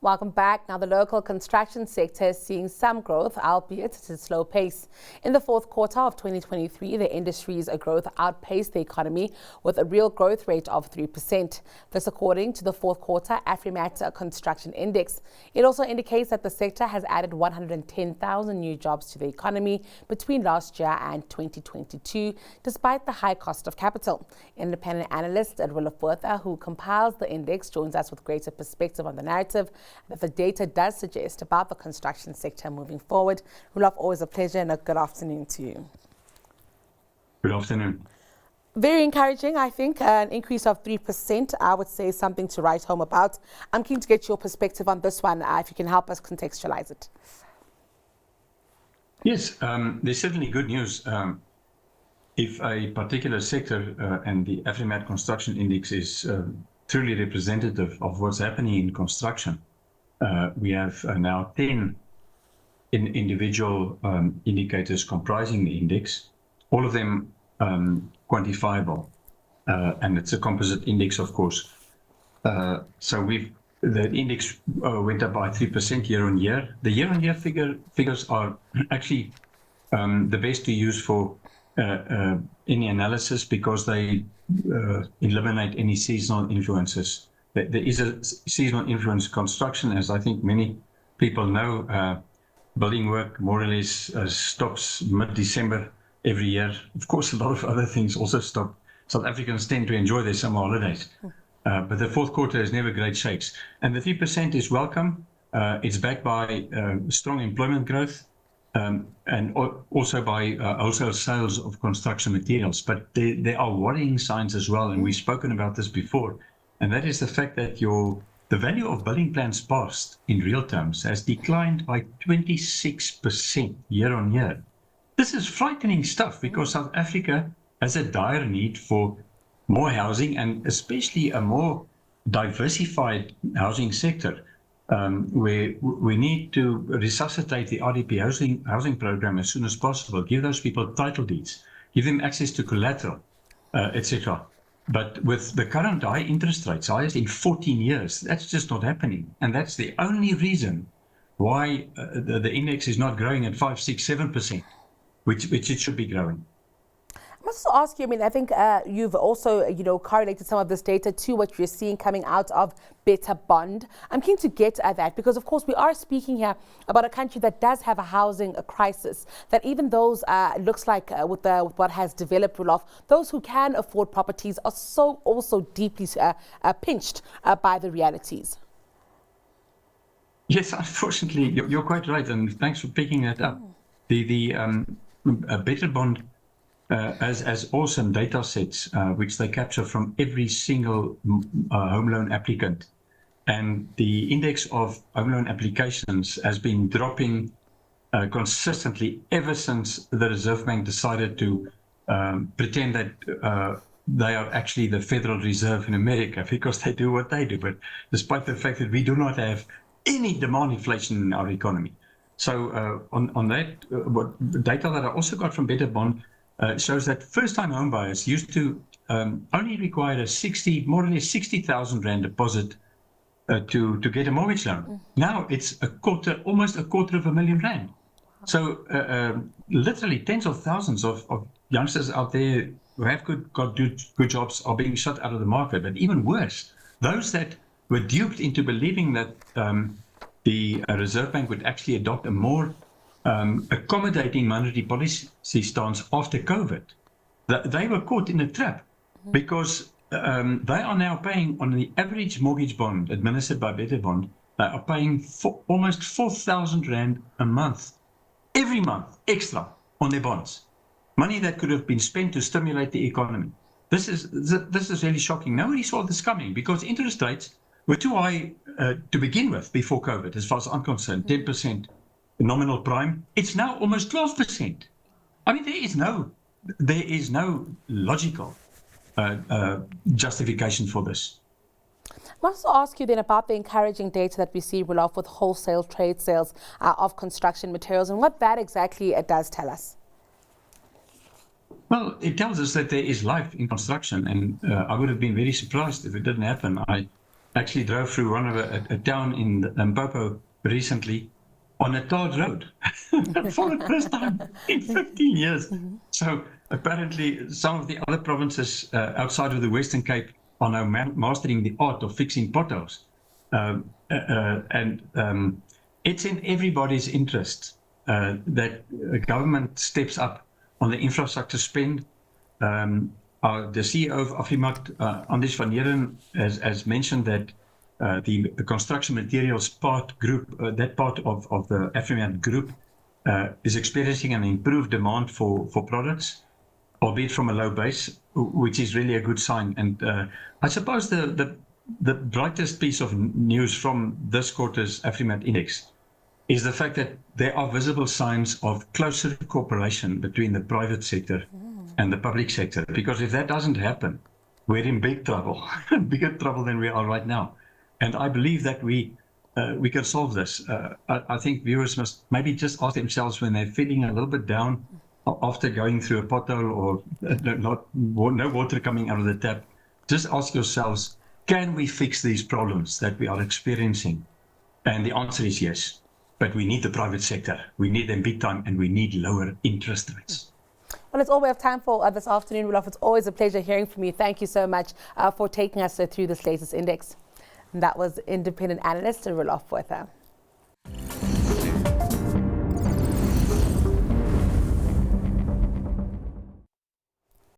Welcome back. Now, the local construction sector is seeing some growth, albeit at a slow pace. In the fourth quarter of 2023, the industry's growth outpaced the economy with a real growth rate of 3%. This according to the fourth quarter Afrimat Construction Index. It also indicates that the sector has added 110,000 new jobs to the economy between last year and 2022, despite the high cost of capital. Independent analyst Roelof Botha, who compiles the index, joins us with greater perspective on the narrative that the data does suggest about the construction sector moving forward. Roelof, always a pleasure and a good afternoon to you. Good afternoon. Very encouraging, I think, an increase of 3%. I would say something to write home about. I'm keen to get your perspective on this one, if you can help us contextualize it. Yes, there's certainly good news. If a particular sector and the Afrimat Construction Index is truly representative of what's happening in construction, we have now 10 individual indicators comprising the index, all of them quantifiable, and it's a composite index, of course. So the index went up by 3% year on year. The year on year figures are actually the best to use for any analysis because they eliminate any seasonal influences. There is a seasonal influence construction, as I think many people know. Building work more or less stops mid-December every year. Of course, a lot of other things also stop. South Africans tend to enjoy their summer holidays. But the fourth quarter is never great shakes. And the 3% is welcome. It's backed by strong employment growth and also by wholesale sales of construction materials. But there are worrying signs as well, and we've spoken about this before. And that is the fact that the value of building plans passed in real terms has declined by 26% year on year. This is frightening stuff because South Africa has a dire need for more housing and especially a more diversified housing sector, where we need to resuscitate the RDP housing program as soon as possible, give those people title deeds, give them access to collateral, etc. But with the current high interest rates, highest in 14 years, that's just not happening. And that's the only reason why the index is not growing at 5, 6, 7%, which it should be growing. I must also ask you, I think you've also, correlated some of this data to what you're seeing coming out of Better Bond. I'm keen to get at that because, of course, we are speaking here about a country that does have a housing crisis, that even those, looks like with what has developed, Roelof, those who can afford properties are so also deeply pinched by the realities. Yes, unfortunately, you're quite right, and thanks for picking that up. The Better Bond as awesome data sets, which they capture from every single home loan applicant. And the index of home loan applications has been dropping consistently ever since the Reserve Bank decided to pretend that they are actually the Federal Reserve in America, because they do what they do. But despite the fact that we do not have any demand inflation in our economy. So on that, what data that I also got from Better Bond shows that first-time home buyers used to only require a more or less 60,000 rand deposit to get a mortgage loan. Now it's almost a quarter of R1 million. So literally tens of thousands of youngsters out there who have got good jobs are being shut out of the market. But even worse, those that were duped into believing that the Reserve Bank would actually adopt a more accommodating monetary policy stance after COVID. They were caught in a trap because they are now paying on the average mortgage bond administered by Better Bond, they are paying almost 4,000 Rand a month, every month, extra on their bonds. Money that could have been spent to stimulate the economy. This is really shocking. Nobody saw this coming because interest rates were too high to begin with before COVID, as far as I'm concerned, 10%. Nominal prime, it's now almost 12%. I mean, there is no logical justification for this. I must also ask you then about the encouraging data that we see, Roelof, with wholesale trade sales of construction materials and what that exactly does tell us. Well, it tells us that there is life in construction, and I would have been very surprised if it didn't happen. actually drove through one of a town in Limpopo recently on a tarred road for the first time in 15 years. So apparently some of the other provinces outside of the Western Cape are now mastering the art of fixing potholes. It's in everybody's interest that government steps up on the infrastructure spend. The CEO of Afrimat, Anders van Heeren, has mentioned that the construction materials group, that part of the Afrimat group, is experiencing an improved demand for products, albeit from a low base, which is really a good sign. And I suppose the brightest piece of news from this quarter's Afrimat Index is the fact that there are visible signs of closer cooperation between the private sector and the public sector. Because if that doesn't happen, we're in big trouble, bigger trouble than we are right now. And I believe that we can solve this. I think viewers must maybe just ask themselves when they're feeling a little bit down after going through a pothole or no water coming out of the tap, just ask yourselves, can we fix these problems that we are experiencing? And the answer is yes. But we need the private sector. We need them big time, and we need lower interest rates. Well, it's all we have time for this afternoon, Roelof. It's always a pleasure hearing from you. Thank you so much for taking us through this latest index. And that was independent analyst Roelof Botha.